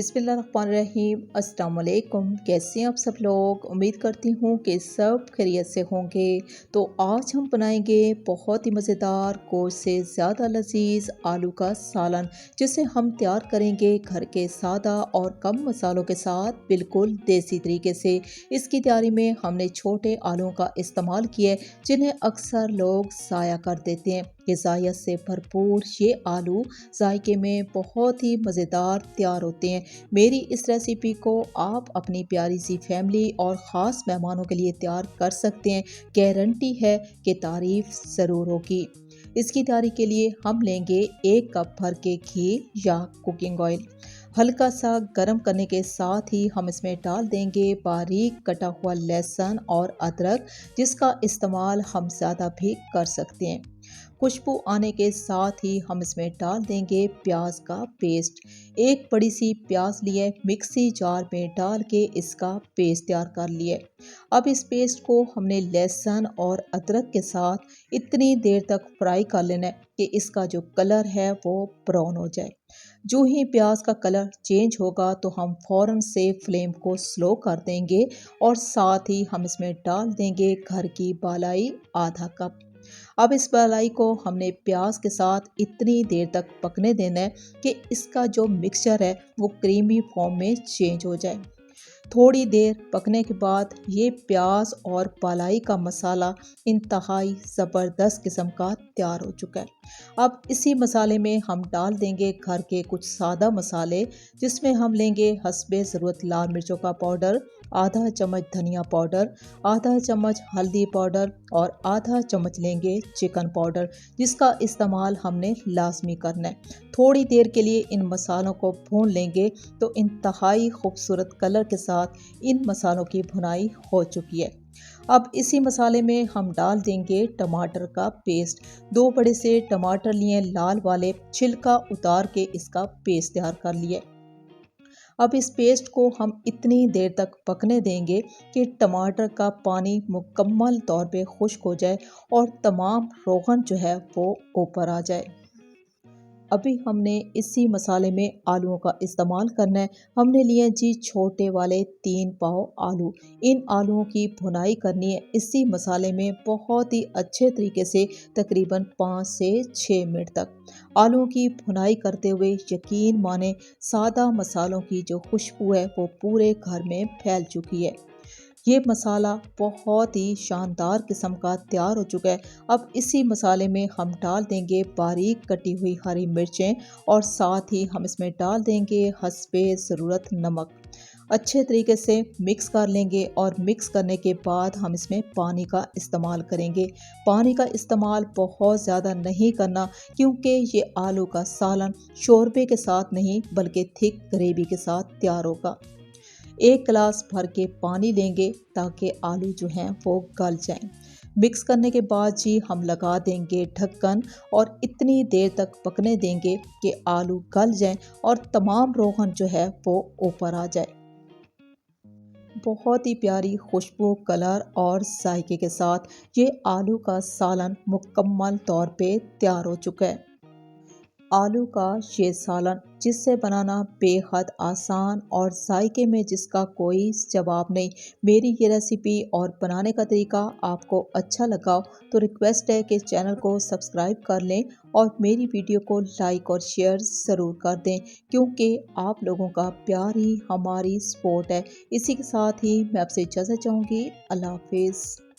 बिस्मिल्लाहिर्रहमानिर्रहीम। अस्सलाम वालेकुम। कैसे हैं आप सब लोग? उम्मीद करती हूँ कि सब खैरियत से होंगे। तो आज हम बनाएंगे बहुत ही मज़ेदार, गोश्त से ज़्यादा लजीज आलू का सालन, जिसे हम तैयार करेंगे घर के सादा और कम मसालों के साथ, बिल्कुल देसी तरीके से। इसकी तैयारी में हमने छोटे आलूओं का इस्तेमाल किया है, जिन्हें अक्सर लोग ज़ाया कर देते हैं। ग़िज़ाइयत से भरपूर ये आलू जायके में बहुत ही मज़ेदार तैयार होते हैं। मेरी इस रेसिपी को आप अपनी प्यारी सी फैमिली और ख़ास मेहमानों के लिए तैयार कर सकते हैं। गारंटी है कि तारीफ़ ज़रूर होगी। इसकी तैयारी के लिए हम लेंगे 1 कप भर के घी या कुकिंग ऑयल। हल्का सा गर्म करने के साथ ही हम इसमें डाल देंगे बारीक कटा हुआ लहसुन और अदरक, जिसका इस्तेमाल हम ज़्यादा भी कर सकते हैं। खुशबू आने के साथ ही हम इसमें डाल देंगे प्याज का पेस्ट। एक बड़ी सी प्याज लिए मिक्सी जार में डाल के इसका पेस्ट तैयार कर लिए। अब इस पेस्ट को हमने लहसुन और अदरक के साथ इतनी देर तक फ्राई कर लेना है कि इसका जो कलर है वो ब्राउन हो जाए। जो ही प्याज का कलर चेंज होगा तो हम फ़ौरन से फ्लेम को स्लो कर देंगे और साथ ही हम इसमें डाल देंगे घर की बालाई आधा कप। अब इस मलाई को हमने प्याज के साथ इतनी देर तक पकने देना है कि इसका जो मिक्सचर है वो क्रीमी फॉर्म में चेंज हो जाए। थोड़ी देर पकने के बाद ये प्याज और बालाई का मसाला इंतहाई ज़बरदस्त किस्म का तैयार हो चुका है। अब इसी मसाले में हम डाल देंगे घर के कुछ सादा मसाले, जिसमें हम लेंगे हस्बे ज़रूरत लाल मिर्चों का पाउडर, आधा चम्मच धनिया पाउडर, आधा चम्मच हल्दी पाउडर और आधा चम्मच लेंगे चिकन पाउडर, जिसका इस्तेमाल हमने लाजमी करना है। थोड़ी देर के लिए इन मसालों को भून लेंगे तो इंतहाई खूबसूरत कलर के साथ इन मसालों की भुनाई हो चुकी है। अब इसी मसाले में हम डाल देंगे टमाटर का पेस्ट। 2 बड़े से टमाटर लिए लाल वाले, छिलका उतार के इसका पेस्ट तैयार कर लिए। अब इस पेस्ट को हम इतनी देर तक पकने देंगे कि टमाटर का पानी मुकम्मल तौर पे खुश्क हो जाए और तमाम रोगन जो है वो ऊपर आ जाए। अभी हमने इसी मसाले में आलूओं का इस्तेमाल करना है। हमने लिए जी छोटे वाले 3 पाव आलू। इन आलूओं की भुनाई करनी है इसी मसाले में बहुत ही अच्छे तरीके से, तकरीबन 5 से 6 मिनट तक। आलूओं की भुनाई करते हुए यकीन माने सादा मसालों की जो खुशबू है वो पूरे घर में फैल चुकी है। ये मसाला बहुत ही शानदार किस्म का तैयार हो चुका है। अब इसी मसाले में हम डाल देंगे बारीक कटी हुई हरी मिर्चें और साथ ही हम इसमें डाल देंगे हस्बे ज़रूरत नमक। अच्छे तरीके से मिक्स कर लेंगे और मिक्स करने के बाद हम इसमें पानी का इस्तेमाल करेंगे। पानी का इस्तेमाल बहुत ज़्यादा नहीं करना, क्योंकि ये आलू का सालन शोरबे के साथ नहीं बल्कि थिक ग्रेवी के साथ तैयार होगा। 1 गिलास भर के पानी लेंगे ताकि आलू जो हैं वो गल जाएं। मिक्स करने के बाद जी हम लगा देंगे ढक्कन और इतनी देर तक पकने देंगे कि आलू गल जाएं और तमाम रोगन जो है वो ऊपर आ जाए। बहुत ही प्यारी खुशबू, कलर और जायके के साथ ये आलू का सालन मुकम्मल तौर पे तैयार हो चुका है। आलू का ये सालन जिससे बनाना बेहद आसान और जायके में जिसका कोई जवाब नहीं। मेरी ये रेसिपी और बनाने का तरीका आपको अच्छा लगा तो रिक्वेस्ट है कि चैनल को सब्सक्राइब कर लें और मेरी वीडियो को लाइक और शेयर ज़रूर कर दें, क्योंकि आप लोगों का प्यार ही हमारी सपोर्ट है। इसी के साथ ही मैं आपसे इजाज़त चाहूँगी। अल्लाह हाफिज़।